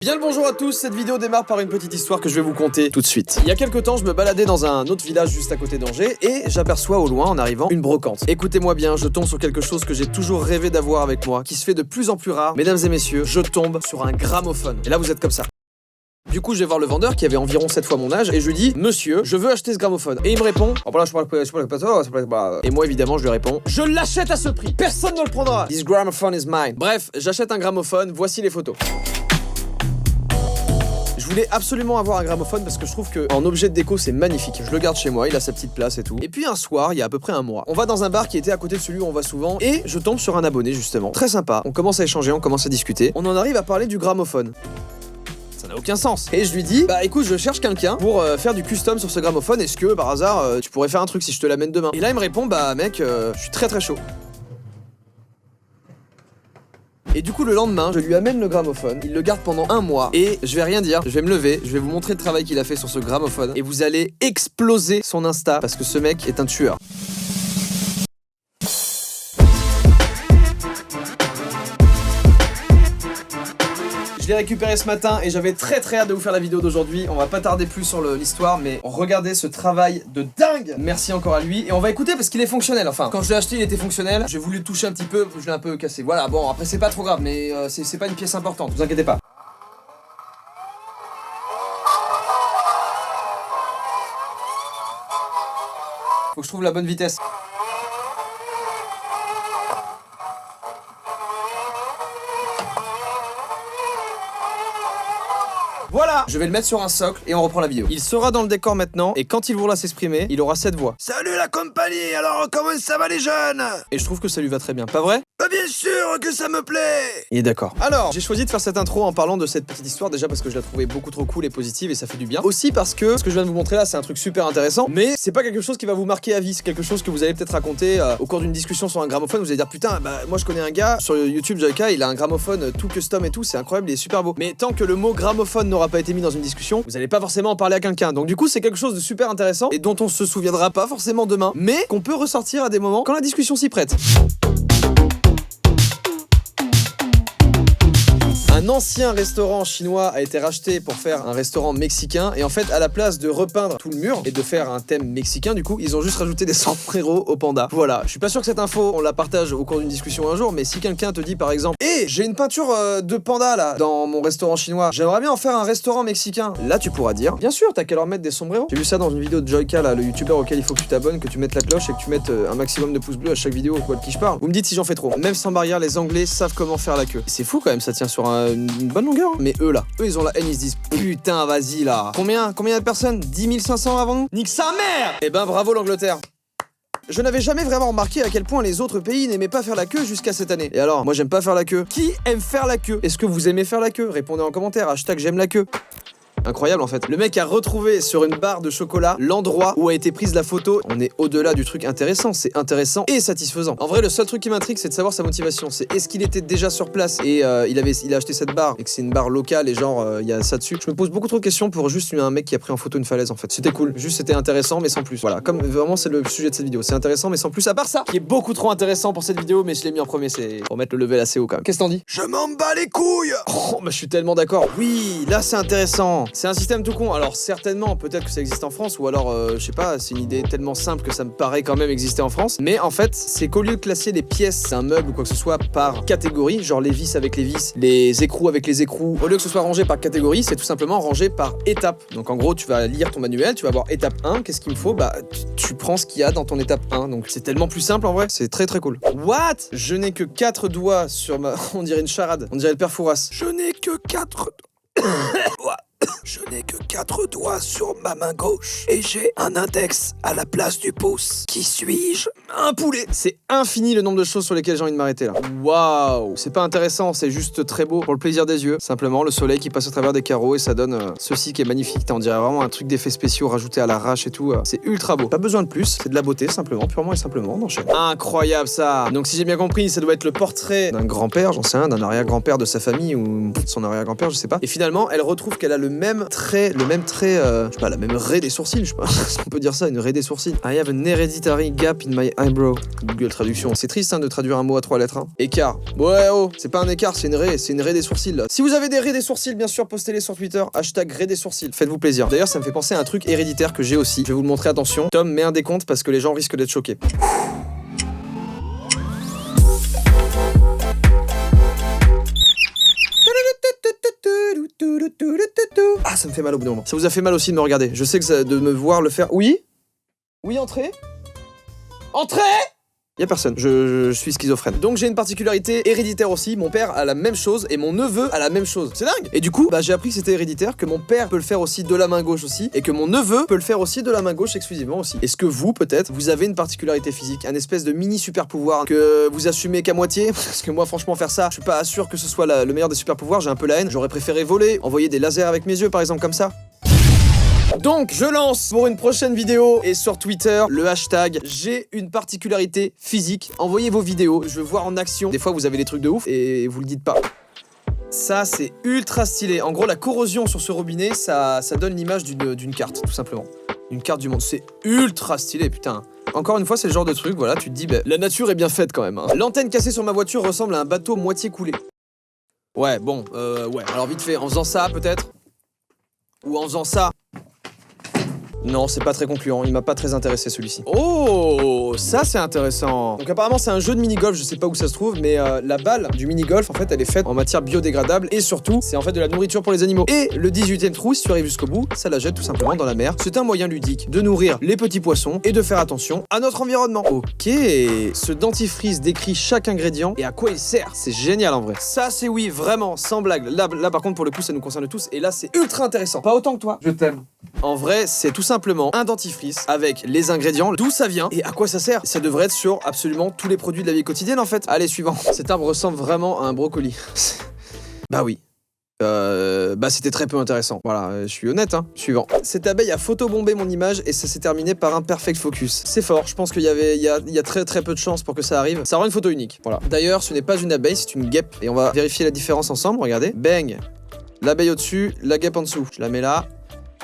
Bien le bonjour à tous, cette vidéo démarre par une petite histoire que je vais vous conter tout de suite. Il y a quelques temps, je me baladais dans un autre village juste à côté d'Angers et j'aperçois au loin en arrivant une brocante. Écoutez-moi bien, je tombe sur quelque chose que j'ai toujours rêvé d'avoir avec moi, qui se fait de plus en plus rare. Mesdames et messieurs, je tombe sur un gramophone. Et là vous êtes comme ça. Du coup, je vais voir le vendeur qui avait environ 7 fois mon âge et je lui dis: Monsieur, je veux acheter ce gramophone. Et il me répond: et moi, évidemment, je lui réponds: Je l'achète à ce prix. Personne ne le prendra. This gramophone is mine. Bref, j'achète un gramophone. Voici les photos. Je voulais absolument avoir un gramophone parce que je trouve qu'en objet de déco c'est magnifique. Je le garde chez moi, il a sa petite place et tout. Et puis un soir, il y a à peu près un mois, on va dans un bar qui était à côté de celui où on va souvent et je tombe sur un abonné justement. Très sympa, on commence à échanger, on commence à discuter. On en arrive à parler du gramophone. Ça n'a aucun sens. Et je lui dis: bah écoute, je cherche quelqu'un pour faire du custom sur ce gramophone. Est-ce que par hasard tu pourrais faire un truc si je te l'amène demain? Et là il me répond: bah mec, je suis très chaud. Et du coup le lendemain, je lui amène le gramophone, il le garde pendant un mois et je vais rien dire, je vais me lever, je vais vous montrer le travail qu'il a fait sur ce gramophone et vous allez exploser son Insta parce que ce mec est un tueur. Je l'ai récupéré ce matin et j'avais très hâte de vous faire la vidéo d'aujourd'hui. On va pas tarder plus sur l'histoire, mais regardez ce travail de dingue. Merci encore à lui et on va écouter parce qu'il est fonctionnel. Enfin, quand je l'ai acheté il était fonctionnel. J'ai voulu le toucher un petit peu, je l'ai un peu cassé. Voilà, bon après c'est pas trop grave, mais c'est pas une pièce importante, vous inquiétez pas. Faut que je trouve la bonne vitesse. Voilà, je vais le mettre sur un socle et on reprend la vidéo. Il sera dans le décor maintenant et quand il voudra s'exprimer, il aura cette voix. Salut la compagnie, alors comment ça va les jeunes? Et je trouve que ça lui va très bien, pas vrai? Bah bien sûr que ça me plaît. Il est d'accord. Alors, j'ai choisi de faire cette intro en parlant de cette petite histoire déjà parce que je la trouvais beaucoup trop cool et positive et ça fait du bien. Aussi parce que ce que je viens de vous montrer là, c'est un truc super intéressant, mais c'est pas quelque chose qui va vous marquer à vie, c'est quelque chose que vous allez peut-être raconter au cours d'une discussion sur un gramophone. Vous allez dire: putain, bah moi je connais un gars sur YouTube, Joyka, il a un gramophone tout custom et tout, c'est incroyable, il est super beau. Mais tant que le mot gramophone n'aura pas été mis dans une discussion, vous allez pas forcément en parler à quelqu'un. Donc du coup, c'est quelque chose de super intéressant et dont on se souviendra pas forcément demain, mais qu'on peut ressortir à des moments quand la discussion s'y prête. Un ancien restaurant chinois a été racheté pour faire un restaurant mexicain et en fait à la place de repeindre tout le mur et de faire un thème mexicain, du coup ils ont juste rajouté des sombreros au panda. Voilà, je suis pas sûr que cette info on la partage au cours d'une discussion un jour, mais si quelqu'un te dit par exemple: hey, j'ai une peinture de panda là dans mon restaurant chinois, j'aimerais bien en faire un restaurant mexicain, là tu pourras dire: bien sûr, t'as qu'à leur mettre des sombreros. J'ai vu ça dans une vidéo de Joyka là, le youtubeur auquel il faut que tu t'abonnes, que tu mettes la cloche et que tu mettes un maximum de pouces bleus à chaque vidéo de qui je parle. Vous me dites si j'en fais trop. Même sans barrière, les Anglais savent comment faire la queue. C'est fou quand même, ça tient sur une bonne longueur. Mais eux là, eux ils ont la haine, ils se disent: putain vas-y là. Combien de personnes? 10 500 avant nous? Nique sa mère. Eh ben bravo l'Angleterre. Je n'avais jamais vraiment remarqué à quel point les autres pays n'aimaient pas faire la queue jusqu'à cette année. Et alors, moi j'aime pas faire la queue. Qui aime faire la queue? Est-ce que vous aimez faire la queue? Répondez en commentaire, hashtag j'aime la queue. Incroyable en fait. Le mec a retrouvé sur une barre de chocolat l'endroit où a été prise la photo. On est au-delà du truc intéressant, c'est intéressant et satisfaisant. En vrai, le seul truc qui m'intrigue, c'est de savoir sa motivation. C'est est-ce qu'il était déjà sur place et il a acheté cette barre et que c'est une barre locale et genre il y a ça dessus. Je me pose beaucoup trop de questions pour juste un mec qui a pris en photo une falaise en fait. C'était cool, juste c'était intéressant mais sans plus. Voilà, comme vraiment c'est le sujet de cette vidéo. C'est intéressant mais sans plus, à part ça, qui est beaucoup trop intéressant pour cette vidéo, mais je l'ai mis en premier, c'est pour mettre le level assez haut quand même. Qu'est-ce que t'en dis? Je m'en bats les couilles. Oh bah je suis tellement d'accord. Oui, là c'est intéressant. C'est un système tout con. Alors certainement, peut-être que ça existe en France, ou alors, je sais pas, c'est une idée tellement simple que ça me paraît quand même exister en France. Mais en fait, c'est qu'au lieu de classer les pièces, un meuble ou quoi que ce soit par catégorie, genre les vis avec les vis, les écrous avec les écrous, au lieu que ce soit rangé par catégorie, c'est tout simplement rangé par étape. Donc en gros, tu vas lire ton manuel, tu vas voir étape 1, qu'est-ce qu'il me faut? Bah, tu prends ce qu'il y a dans ton étape 1. Donc c'est tellement plus simple en vrai, c'est très cool. What? Je n'ai que 4 doigts sur ma... On dirait une charade, on dirait le père Fouras. Je n'ai que 4... Je n'ai que 4 doigts sur ma main gauche et j'ai un index à la place du pouce. Qui suis-je? Un poulet. C'est infini le nombre de choses sur lesquelles j'ai envie de m'arrêter là. Waouh. C'est pas intéressant, c'est juste très beau pour le plaisir des yeux. Simplement le soleil qui passe au travers des carreaux et ça donne ceci qui est magnifique. On dirait vraiment un truc d'effets spéciaux rajouté à l'arrache et tout. C'est ultra beau. Pas besoin de plus, c'est de la beauté simplement, purement et simplement. On enchaîne. Incroyable ça. Donc si j'ai bien compris, ça doit être le portrait d'un grand-père, j'en sais rien, d'un arrière-grand-père de sa famille ou son arrière-grand-père, je sais pas. Et finalement, elle retrouve qu'elle a le même trait le même trait, je sais pas, la même raie des sourcils, je sais pas, est-ce qu'on peut dire ça, une raie des sourcils. I have an hereditary gap in my eyebrow. Google Traduction. C'est triste hein, de traduire un mot à 3 lettres. Hein. Écart. Ouais oh, c'est pas un écart, c'est une raie des sourcils là. Si vous avez des raies des sourcils, bien sûr, postez-les sur Twitter, hashtag raie des sourcils. Faites-vous plaisir. D'ailleurs, ça me fait penser à un truc héréditaire que j'ai aussi. Je vais vous le montrer, attention. Tom, mets un décompte parce que les gens risquent d'être choqués. Ah, ça me fait mal au bout d'un moment. Ça vous a fait mal aussi de me regarder. Je sais que ça, de me voir le faire. Oui? Oui, entrez? Entrez? Y'a personne, je suis schizophrène. Donc j'ai une particularité héréditaire aussi, mon père a la même chose et mon neveu a la même chose. C'est dingue! Et du coup, bah j'ai appris que c'était héréditaire, que mon père peut le faire aussi de la main gauche aussi, et que mon neveu peut le faire aussi de la main gauche exclusivement aussi. Est-ce que vous, peut-être, vous avez une particularité physique, un espèce de mini super pouvoir que vous assumez qu'à moitié? Parce que moi franchement faire ça, je suis pas sûr que ce soit le meilleur des super pouvoirs, j'ai un peu la haine. J'aurais préféré voler, envoyer des lasers avec mes yeux par exemple comme ça. Donc, je lance pour une prochaine vidéo et sur Twitter le hashtag j'ai une particularité physique. Envoyez vos vidéos, je veux voir en action. Des fois, vous avez des trucs de ouf et vous le dites pas. Ça, c'est ultra stylé. En gros, la corrosion sur ce robinet, ça donne l'image d'une carte, tout simplement. Une carte du monde. C'est ultra stylé, putain. Encore une fois, c'est le genre de truc, voilà, tu te dis, bah, la nature est bien faite quand même. Hein. L'antenne cassée sur ma voiture ressemble à un bateau moitié coulé. Ouais, bon, ouais. Alors vite fait, en faisant ça, peut-être. Ou en faisant ça. Non, c'est pas très concluant, il m'a pas très intéressé celui-ci. Oh, ça c'est intéressant. Donc apparemment c'est un jeu de mini-golf, je sais pas où ça se trouve, mais la balle du mini-golf en fait elle est faite en matière biodégradable et surtout c'est en fait de la nourriture pour les animaux. Et le 18e trou, si tu arrives jusqu'au bout, ça la jette tout simplement dans la mer. C'est un moyen ludique de nourrir les petits poissons et de faire attention à notre environnement. Ok, ce dentifrice décrit chaque ingrédient et à quoi il sert. C'est génial en vrai. Ça c'est oui, vraiment, sans blague. Là par contre pour le coup ça nous concerne tous et là c'est ultra intéressant. Pas autant que toi. Je t'aime. En vrai, c'est tout simplement un dentifrice avec les ingrédients, d'où ça vient et à quoi ça sert. Ça devrait être sur absolument tous les produits de la vie quotidienne en fait. Allez, suivant. Cet arbre ressemble vraiment à un brocoli. Bah oui. Bah c'était très peu intéressant. Voilà, je suis honnête, hein. Suivant. Cette abeille a photobombé mon image et ça s'est terminé par un perfect focus. C'est fort, je pense qu'il y a très peu de chances pour que ça arrive. Ça rend une photo unique. Voilà. D'ailleurs, ce n'est pas une abeille, c'est une guêpe. Et on va vérifier la différence ensemble, regardez. Bang. L'abeille au-dessus, la guêpe en dessous. Je la mets là.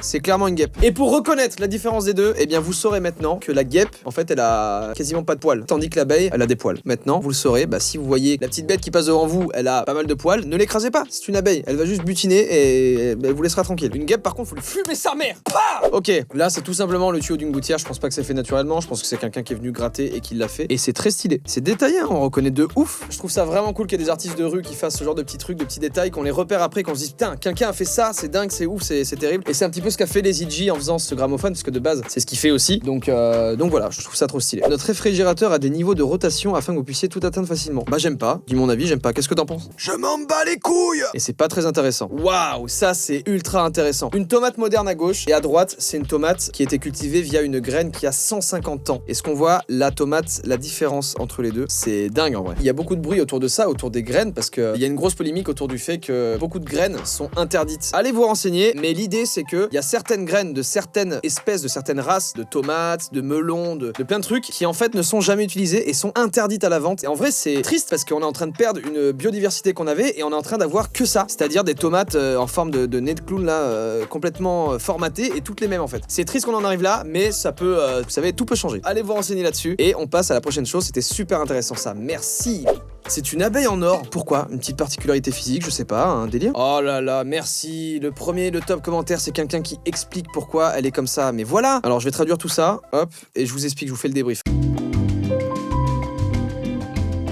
C'est clairement une guêpe. Et pour reconnaître la différence des deux, eh bien vous saurez maintenant que la guêpe, en fait, elle a quasiment pas de poils. Tandis que l'abeille, elle a des poils. Maintenant, vous le saurez, bah si vous voyez la petite bête qui passe devant vous, elle a pas mal de poils, ne l'écrasez pas. C'est une abeille. Elle va juste butiner et elle vous laissera tranquille. Une guêpe, par contre, faut lui fumer sa mère. Ah ok, là c'est tout simplement le tuyau d'une gouttière. Je pense pas que c'est fait naturellement. Je pense que c'est quelqu'un qui est venu gratter et qui l'a fait. Et c'est très stylé. C'est détaillé, hein, on reconnaît de ouf. Je trouve ça vraiment cool qu'il y ait des artistes de rue qui fassent ce genre de petits trucs, de petits détails, qu'on les repère après, qu'on se dise putain, quelqu'un a fait ça, c'est dingue, c'est ouf, c'est terrible. Et c'est un petit peu ce qu'a fait les EG en faisant ce gramophone, parce que de base c'est ce qu'il fait aussi, donc voilà, je trouve ça trop stylé. Notre réfrigérateur a des niveaux de rotation afin que vous puissiez tout atteindre facilement. Bah j'aime pas, dis mon avis, j'aime pas, qu'est-ce que t'en penses? Je m'en bats les couilles. Et c'est pas très intéressant. Waouh, ça c'est ultra intéressant. Une tomate moderne à gauche, et à droite c'est une tomate qui a été cultivée via une graine qui a 150 ans. Et ce qu'on voit, la tomate, la différence entre les deux, c'est dingue en vrai. Il y a beaucoup de bruit autour de ça, autour des graines, parce qu'il y a une grosse polémique autour du fait que beaucoup de graines sont interdites. Allez vous renseigner, mais l'idée c'est que il y a certaines graines de certaines espèces, de certaines races, de tomates, de melons, de plein de trucs qui en fait ne sont jamais utilisés et sont interdites à la vente. Et en vrai c'est triste parce qu'on est en train de perdre une biodiversité qu'on avait et on est en train d'avoir que ça, c'est-à-dire des tomates en forme de nez de clown là, complètement formatées et toutes les mêmes en fait. C'est triste qu'on en arrive là, mais ça peut, vous savez, tout peut changer. Allez vous renseigner là-dessus et on passe à la prochaine chose. C'était super intéressant ça, merci. C'est une abeille en or. Pourquoi? Une petite particularité physique, je sais pas, un délire. Oh là là, merci. Le top commentaire, c'est quelqu'un qui explique pourquoi elle est comme ça. Mais voilà. Alors je vais traduire tout ça, hop, et je vous explique, je vous fais le débrief.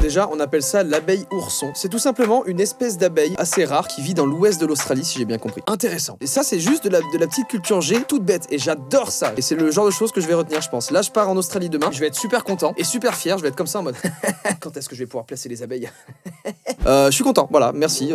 Déjà, on appelle ça l'abeille ourson. C'est tout simplement une espèce d'abeille assez rare qui vit dans l'ouest de l'Australie, si j'ai bien compris. Intéressant. Et ça, c'est juste de la petite culture G, toute bête. Et j'adore ça. Et c'est le genre de choses que je vais retenir, je pense. Là, je pars en Australie demain. Je vais être super content et super fier. Je vais être comme ça en mode quand est-ce que je vais pouvoir placer les abeilles? Je suis content. Voilà, merci.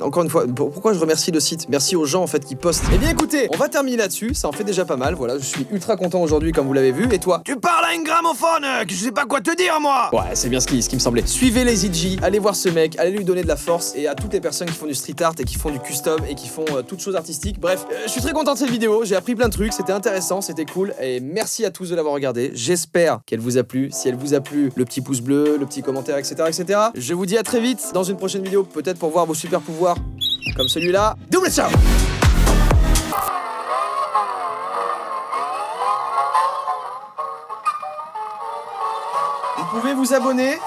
Encore une fois, pourquoi je remercie le site? Merci aux gens en fait qui postent. Eh bien, écoutez, on va terminer là-dessus. Ça en fait déjà pas mal. Voilà, je suis ultra content aujourd'hui, comme vous l'avez vu. Et toi? Tu parles à une gramophone que je sais pas quoi te dire, moi. Ouais, c'est bien ce qui me semblait. Suivez les EG, allez voir ce mec, allez lui donner de la force et à toutes les personnes qui font du street art et qui font du custom et qui font toutes choses artistiques. Bref, je suis très content de cette vidéo, j'ai appris plein de trucs, c'était intéressant, c'était cool et merci à tous de l'avoir regardé. J'espère qu'elle vous a plu. Si elle vous a plu, le petit pouce bleu, le petit commentaire, etc., etc. Je vous dis à très vite dans une prochaine vidéo, peut-être pour voir vos super pouvoirs comme celui-là. Double ciao. pouvez vous abonner